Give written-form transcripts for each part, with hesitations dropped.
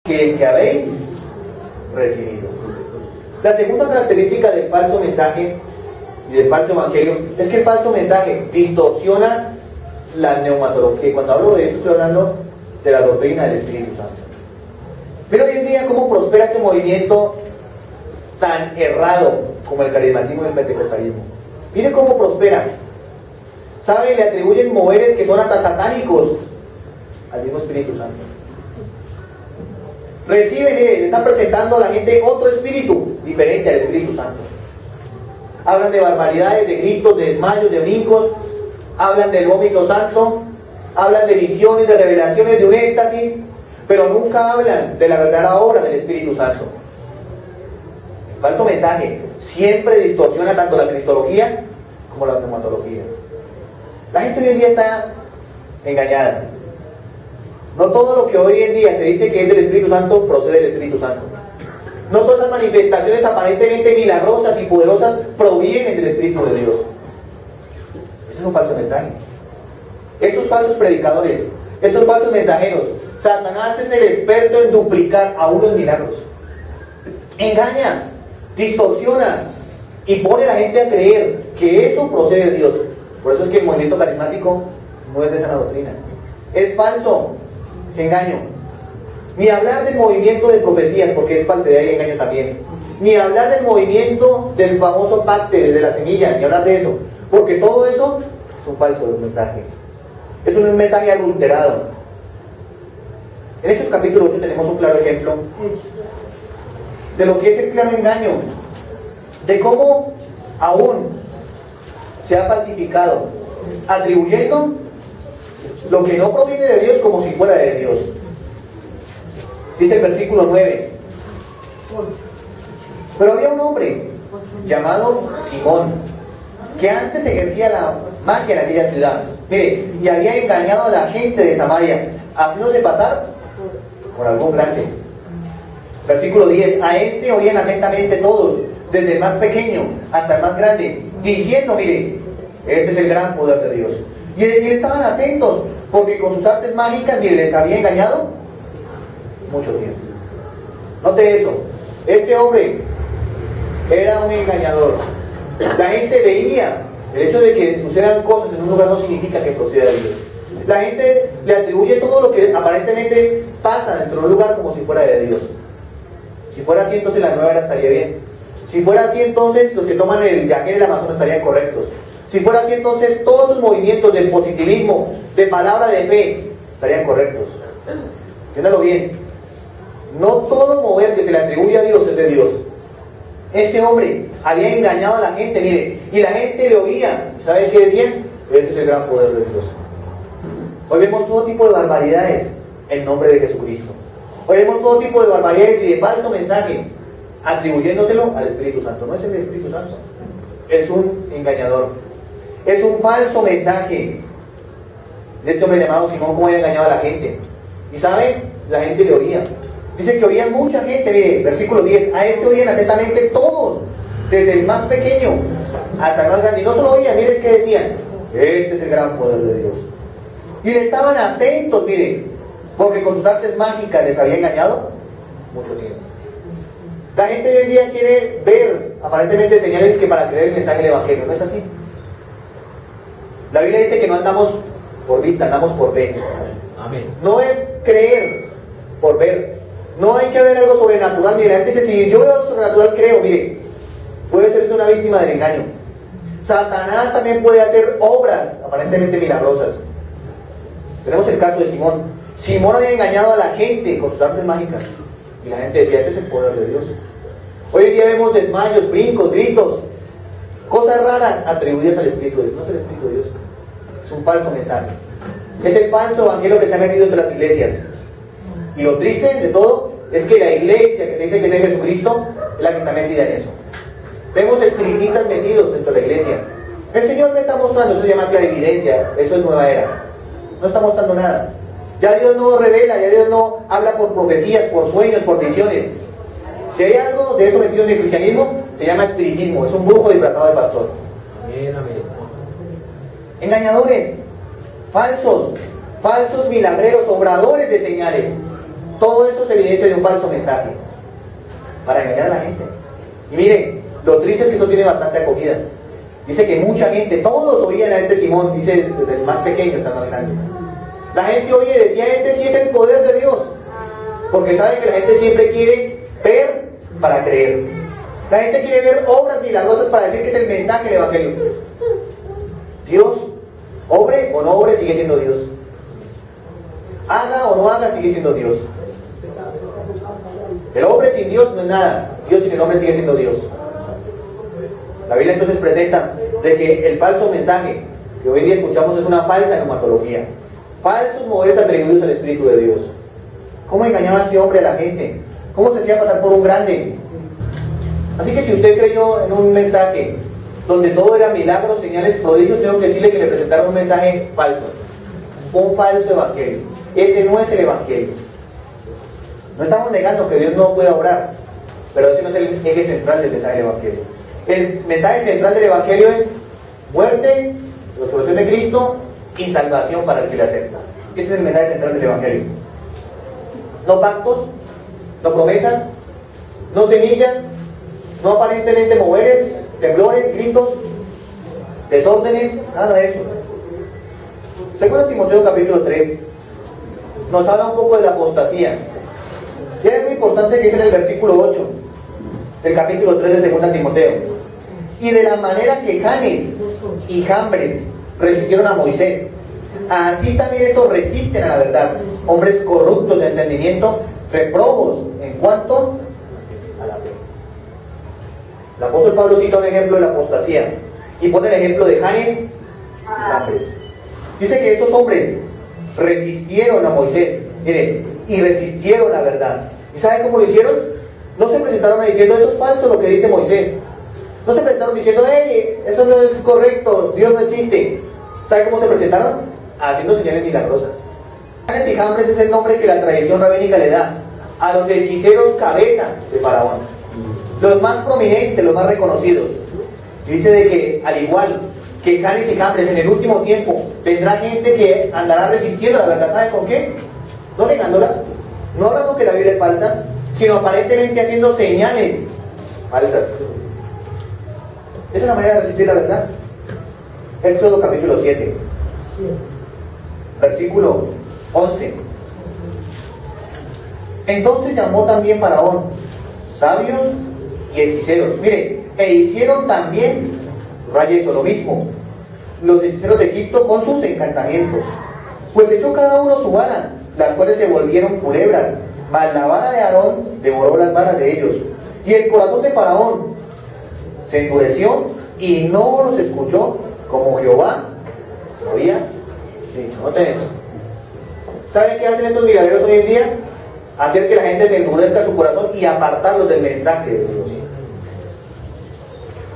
que el que habéis recibido. La segunda característica del falso mensaje y del falso evangelio es que el falso mensaje distorsiona la neumatología. Y cuando hablo de eso estoy hablando de la doctrina del Espíritu Santo. Pero hoy en día, ¿cómo prospera este movimiento tan errado como el carismatismo y el pentecostalismo? Mire cómo prospera. ¿Sabe? Le atribuyen moveres que son hasta satánicos al mismo Espíritu Santo. Recibe, mire, le están presentando a la gente otro espíritu diferente al Espíritu Santo. Hablan de barbaridades, de gritos, de desmayos, de brincos. Hablan del vómito santo. Hablan de visiones, de revelaciones, de un éxtasis. Pero nunca hablan de la verdadera obra del Espíritu Santo. El falso mensaje siempre distorsiona tanto la cristología como la pneumatología. La gente hoy en día está engañada. No todo lo que hoy en día se dice que es del Espíritu Santo procede del Espíritu Santo. No todas las manifestaciones aparentemente milagrosas y poderosas provienen del Espíritu de Dios. Ese es un falso mensaje. Estos falsos predicadores, estos falsos mensajeros, Satanás es el experto en duplicar aún los milagros. Engaña, distorsiona y pone a la gente a creer que eso procede de Dios. Por eso es que el movimiento carismático no es de sana doctrina. Es falso, es engaño. Ni hablar del movimiento de profecías, porque es falsedad y engaño también. Ni hablar del movimiento del famoso pacto de la semilla, ni hablar de eso. Porque todo eso es un falso mensaje. Es un mensaje adulterado. En Hechos capítulo 8 tenemos un claro ejemplo de lo que es el claro engaño, de cómo aún se ha falsificado, atribuyendo lo que no proviene de Dios como si fuera de Dios. Dice el versículo 9: pero había un hombre llamado Simón, que antes ejercía la magia en aquella ciudad, mire, y había engañado a la gente de Samaria, haciéndose pasar por algún grande. Versículo 10: a este oían atentamente todos, desde el más pequeño hasta el más grande, diciendo, mire, este es el gran poder de Dios. Y estaban atentos, porque con sus artes mágicas ni les había engañado mucho tiempo. Note eso, este hombre era un engañador. La gente veía, el hecho de que sucedan cosas en un lugar no significa que proceda de Dios. La gente le atribuye todo lo que aparentemente pasa dentro de un lugar como si fuera de Dios. Si fuera así, entonces la nueva era estaría bien. Si fuera así, entonces los que toman el Yaquel y el Amazonas estarían correctos. Si fuera así, entonces todos los movimientos del positivismo, de palabra de fe, estarían correctos. Entiéndalo bien. No todo mover que se le atribuye a Dios es de Dios. Este hombre había engañado a la gente, mire, y la gente le oía. ¿Saben qué decían? Ese es el gran poder de Dios. Hoy vemos todo tipo de barbaridades en nombre de Jesucristo. Hoy vemos todo tipo de barbaridades y de falso mensaje, atribuyéndoselo al Espíritu Santo. No es el Espíritu Santo, es un engañador. Es un falso mensaje de este hombre llamado Simón, cómo había engañado a la gente. Y ¿saben? La gente le oía. Dice que oía mucha gente, mire, versículo 10, a este oían atentamente todos, desde el más pequeño hasta el más grande. Y no solo oían, miren qué decían: este es el gran poder de Dios. Y le estaban atentos, miren, porque con sus artes mágicas les había engañado mucho tiempo. La gente hoy en día quiere ver aparentemente señales que para creer el mensaje del Evangelio. ¿No es así? La Biblia dice que no andamos por vista, andamos por fe. Amén. No es creer por ver. No hay que ver algo sobrenatural. Mire, la gente dice, si yo veo algo sobrenatural, creo. Mire, puede ser usted una víctima del engaño. Satanás también puede hacer obras aparentemente milagrosas. Tenemos el caso de Simón. Simón había engañado a la gente con sus artes mágicas. Y la gente decía, este es el poder de Dios. Hoy en día vemos desmayos, brincos, gritos, cosas raras atribuidas al Espíritu de Dios. No es el Espíritu de Dios. Es un falso mensaje. Es el falso evangelio que se ha metido entre las iglesias. Y lo triste de todo es que la iglesia que se dice que es de Jesucristo es la que está metida en eso. Vemos espiritistas metidos dentro de la iglesia. El Señor me está mostrando, eso se llama clarividencia, eso es nueva era. No está mostrando nada. Ya Dios no revela, ya Dios no habla por profecías, por sueños, por visiones. Si hay algo de eso metido en el cristianismo, se llama espiritismo, es un brujo disfrazado de pastor. Amén, amén. Engañadores, falsos milagreros, obradores de señales. Todo eso es evidencia de un falso mensaje para engañar a la gente. Y miren, lo triste es que eso tiene bastante acogida. Dice que mucha gente, todos oían a este Simón, dice desde el más pequeño hasta el más grande. La gente oye y decía, este sí es el poder de Dios. Porque sabe que la gente siempre quiere ver para creer. La gente quiere ver obras milagrosas para decir que es el mensaje del Evangelio. Dios, obre o no obre, sigue siendo Dios. Haga o no haga, sigue siendo Dios. El hombre sin Dios no es nada. Dios sin el hombre sigue siendo Dios. La Biblia entonces presenta de que el falso mensaje que hoy en día escuchamos es una falsa neumatología. Falsos modelos atribuidos al Espíritu de Dios. ¿Cómo engañaba a este hombre a la gente? ¿Cómo se hacía pasar por un grande? Así que si usted creyó en un mensaje donde todo era milagros, señales, prodigios, tengo que decirle que le presentaron un mensaje falso. Un falso evangelio. Ese no es el evangelio. No estamos negando que Dios no pueda obrar, pero ese no es el eje central del mensaje del evangelio. El mensaje central del evangelio es muerte, resurrección de Cristo y salvación para el que le acepta. Ese es el mensaje central del evangelio. No pactos, no promesas, no semillas, no aparentemente moveres, temblores, gritos, desórdenes, nada de eso. Segundo Timoteo capítulo 3 nos habla un poco de la apostasía. Y es muy importante que dice en el versículo 8 del capítulo 3 de 2 Timoteo: y de la manera que Janes y Jambres resistieron a Moisés, así también estos resisten a la verdad, hombres corruptos de entendimiento, reprobos en cuanto a la fe. El apóstol Pablo cita un ejemplo de la apostasía y pone el ejemplo de Janes y Jambres. Dice que estos hombres resistieron a Moisés, miren, y resistieron la verdad. ¿Y saben cómo lo hicieron? No se presentaron diciendo, eso es falso lo que dice Moisés. No se presentaron diciendo, hey, eso no es correcto, Dios no existe. ¿Saben cómo se presentaron? Haciendo señales milagrosas. Janes y Jambres es el nombre que la tradición rabínica le da a los hechiceros cabeza de Faraón. Los más prominentes, los más reconocidos. Y dice de que, al igual que Janes y Jambres, en el último tiempo vendrá gente que andará resistiendo la verdad. ¿Sabe con qué? No negándola, no hablando que la Biblia es falsa, sino aparentemente haciendo señales falsas. Es una manera de resistir la verdad. Éxodo capítulo 7, versículo 11. Entonces llamó también Faraón sabios y hechiceros. Mire, e hicieron también, raya eso, lo mismo, los hechiceros de Egipto con sus encantamientos. Pues echó cada uno su vara, las cuales se volvieron culebras, mas la vara de Aarón devoró las varas de ellos. Y el corazón de Faraón se endureció y no los escuchó, como Jehová lo había dicho. Noten eso. ¿Saben qué hacen estos milagreros hoy en día? Hacer que la gente se endurezca su corazón y apartarlos del mensaje de Dios.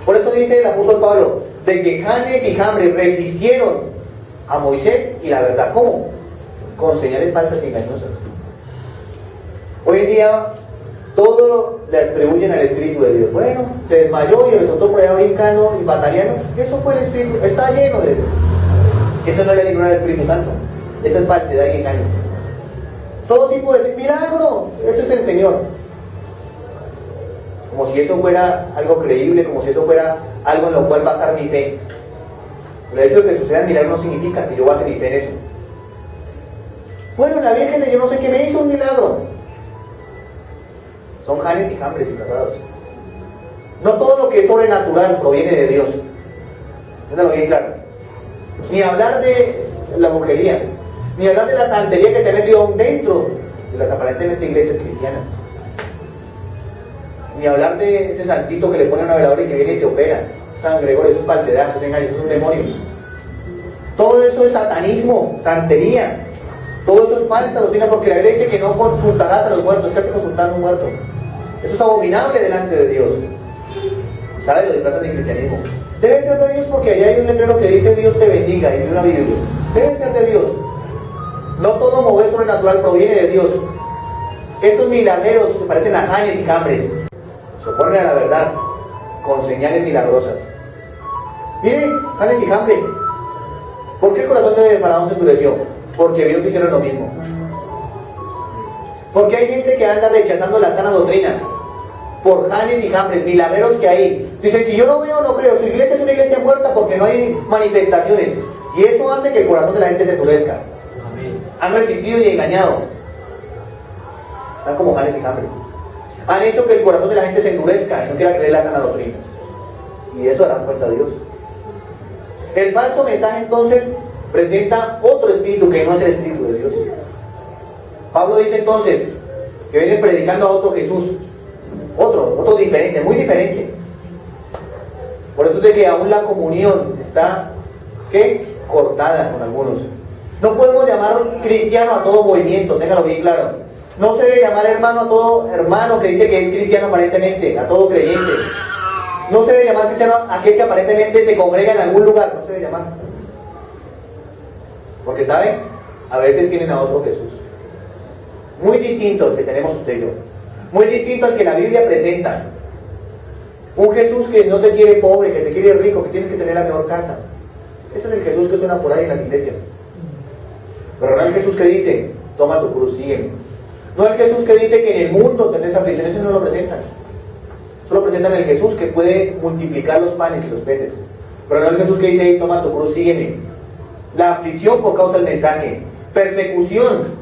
Por eso dice el apóstol Pablo, de que Janes y Jambres resistieron a Moisés y la verdad. ¿Cómo? Con señales falsas y engañosas. Hoy en día todo le atribuyen al Espíritu de Dios. Bueno, se desmayó y resultó por allá brincando y batallando. Eso fue el Espíritu, está lleno de Dios. Eso no le libra al Espíritu Santo. Esa es falsedad y engaño. Todo tipo de milagro, eso es el Señor. Como si eso fuera algo creíble, como si eso fuera algo en lo cual basar mi fe. El hecho de que sucedan milagros no significa que yo base mi fe en eso. Bueno, la Virgen de yo no sé qué me hizo un milagro. Son Janes y Jambres disfrazados. No todo lo que es sobrenatural proviene de Dios. Eso bien claro. Ni hablar de la brujería, ni hablar de la santería que se ha metido aún dentro de las aparentemente iglesias cristianas. Ni hablar de ese santito que le pone una veladora y que viene y te opera. San Gregorio, eso es falsedad, eso es engaño, eso es un demonio. Todo eso es satanismo, santería. Todo eso es falsa doctrina, porque la Biblia dice que no consultarás a los muertos. ¿Qué hace consultar a un muerto? Eso es abominable delante de Dios. ¿Sabe? Lo disfrazan de cristianismo. Debe ser de Dios porque allá hay un letrero que dice Dios te bendiga y de una Biblia. Debe ser de Dios. No todo mover sobrenatural proviene de Dios. Estos milagreros se parecen a Janes y Jambres. Se oponen a la verdad con señales milagrosas. Miren, Janes y Jambres. ¿Por qué el corazón de Faraón se endureció? Porque vio que hicieron lo mismo. Porque hay gente que anda rechazando la sana doctrina por Janes y Jambres, milagreros que hay. Dicen, si yo no veo, no creo. Su iglesia es una iglesia muerta porque no hay manifestaciones. Y eso hace que el corazón de la gente se endurezca. Amén. Han resistido y engañado. Están como Janes y Jambres. Han hecho que el corazón de la gente se endurezca y no quiera creer la sana doctrina. Y eso darán cuenta de Dios. El falso mensaje entonces presenta otro espíritu que no es el espíritu de Dios. Pablo dice entonces que viene predicando a otro Jesús. Otro diferente, muy diferente. Por eso es de que aún la comunión está, ¿qué? Cortada con algunos. No podemos llamar cristiano a todo movimiento, téngalo bien claro. No se debe llamar hermano a todo hermano que dice que es cristiano aparentemente, a todo creyente. No se debe llamar cristiano a aquel que aparentemente se congrega en algún lugar, no se debe llamar. Porque, ¿saben? A veces tienen a otro Jesús. Muy distinto al que tenemos usted y yo. Muy distinto al que la Biblia presenta. Un Jesús que no te quiere pobre, que te quiere rico, que tienes que tener la mejor casa. Ese es el Jesús que suena por ahí en las iglesias. Pero no el Jesús que dice, toma tu cruz, sígueme. No el Jesús que dice que en el mundo tenés aflicciones, eso no lo presentan. Solo presentan el Jesús que puede multiplicar los panes y los peces. Pero no el Jesús que dice, toma tu cruz, sígueme. La aflicción por causa del mensaje. Persecución.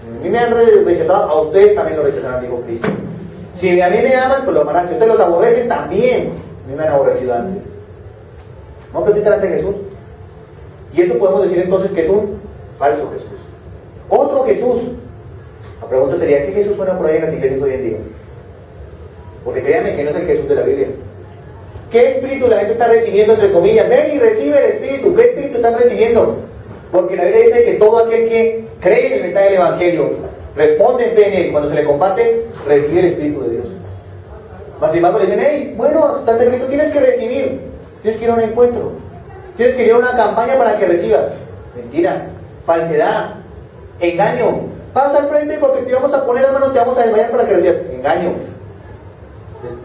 Si a mí me han rechazado, a ustedes también lo rechazarán, dijo Cristo. Si a mí me aman, pues lo amarán. Si ustedes los aborrecen, también a mí me han aborrecido antes. No presentan a ese Jesús. Y eso podemos decir entonces que es un falso Jesús. Otro Jesús. La pregunta sería, ¿qué Jesús suena por ahí en las iglesias hoy en día? Porque créanme que no es el Jesús de la Biblia. ¿Qué espíritu la gente está recibiendo, entre comillas? Ven y recibe el espíritu. ¿Qué espíritu están recibiendo? Porque la Biblia dice que todo aquel que cree en el mensaje del Evangelio, responde en fe en él, cuando se le comparte, recibe el espíritu de Dios. Más sin embargo le dicen, hey, bueno, aceptaste a Cristo, tienes que recibir, tienes que ir a un encuentro, tienes que ir a una campaña para que recibas. Mentira, falsedad, engaño. Pasa al frente porque te vamos a poner las manos, te vamos a desmayar para que recibas. Engaño.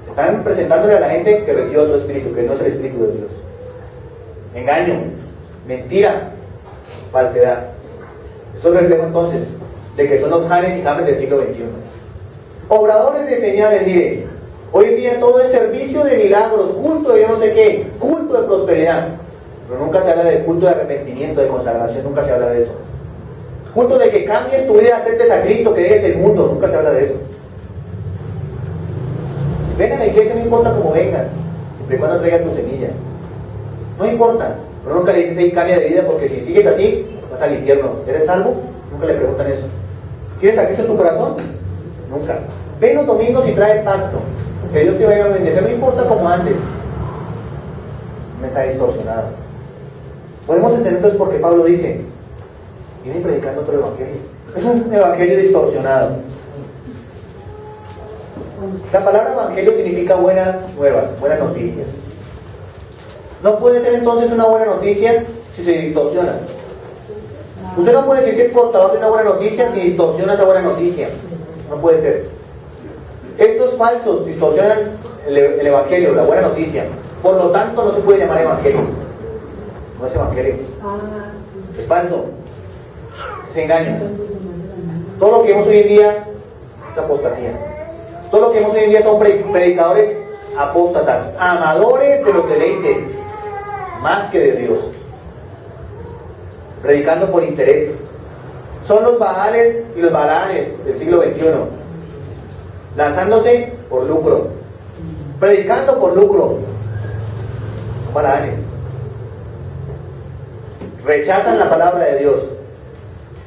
Están presentándole a la gente que reciba otro espíritu, que no es el espíritu de Dios. Engaño, mentira, falsedad. Eso es reflejo entonces de que son los Janes y Jambres del siglo XXI. Obradores de señales, mire, hoy en día todo es servicio de milagros, culto de yo no sé qué, culto de prosperidad, pero nunca se habla de culto de arrepentimiento, de consagración, nunca se habla de eso. Culto de que cambies tu vida, aceptes a Cristo, que dejes el mundo, nunca se habla de eso. Ven a la iglesia, no importa cómo vengas, siempre y cuando traigas tu semilla. No importa, pero nunca le dices, hey, cambia de vida, porque si sigues así, vas al infierno. ¿Eres salvo? Nunca le preguntan eso. ¿Tienes a Cristo en tu corazón? Nunca. Ven los domingos y trae pacto. Que Dios te vaya a bendecir, no importa cómo andes. Un mensaje distorsionado. Podemos entender entonces por qué Pablo dice, viene predicando otro evangelio. Es un evangelio distorsionado. La palabra evangelio significa buenas nuevas, buenas noticias. No puede ser entonces una buena noticia si se distorsiona. Usted no puede decir que es portador de una buena noticia si distorsiona esa buena noticia. No puede ser. Estos falsos distorsionan el evangelio, la buena noticia. Por lo tanto, no se puede llamar evangelio. No es evangelio. Es falso. Es engaño. Todo lo que vemos hoy en día es apostasía. Todo lo que vemos hoy en día son predicadores apóstatas, amadores de los deleites, más que de Dios. Predicando por interés. Son los Baales y los Balanes del siglo XXI. Lanzándose por lucro. Predicando por lucro. Son Balanes. Rechazan la palabra de Dios.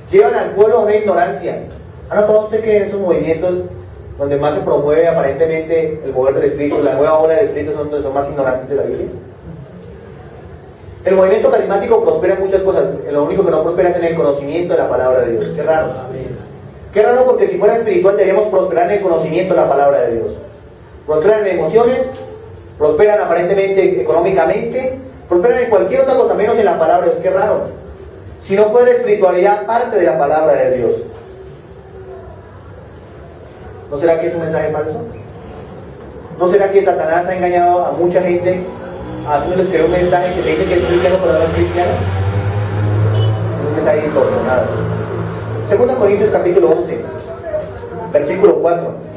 Llevan al pueblo a una ignorancia. ¿Ha notado usted que en estos movimientos donde más se promueve aparentemente el mover del Espíritu, la nueva ola del Espíritu, son donde son más ignorantes de la Biblia? El movimiento carismático prospera en muchas cosas. Lo único que no prospera es en el conocimiento de la palabra de Dios. Qué raro. Qué raro, porque si fuera espiritual deberíamos prosperar en el conocimiento de la palabra de Dios. Prosperan en emociones, prosperan aparentemente económicamente, prosperan en cualquier otra cosa menos en la palabra de Dios. Qué raro. Si no puede la espiritualidad parte de la palabra de Dios. ¿No será que es un mensaje falso? ¿No será que Satanás ha engañado a mucha gente haciéndoles creer un mensaje que se dice que es cristiano pero no es cristiano? Es un mensaje distorsionado. 2 Corintios capítulo 11. versículo 4.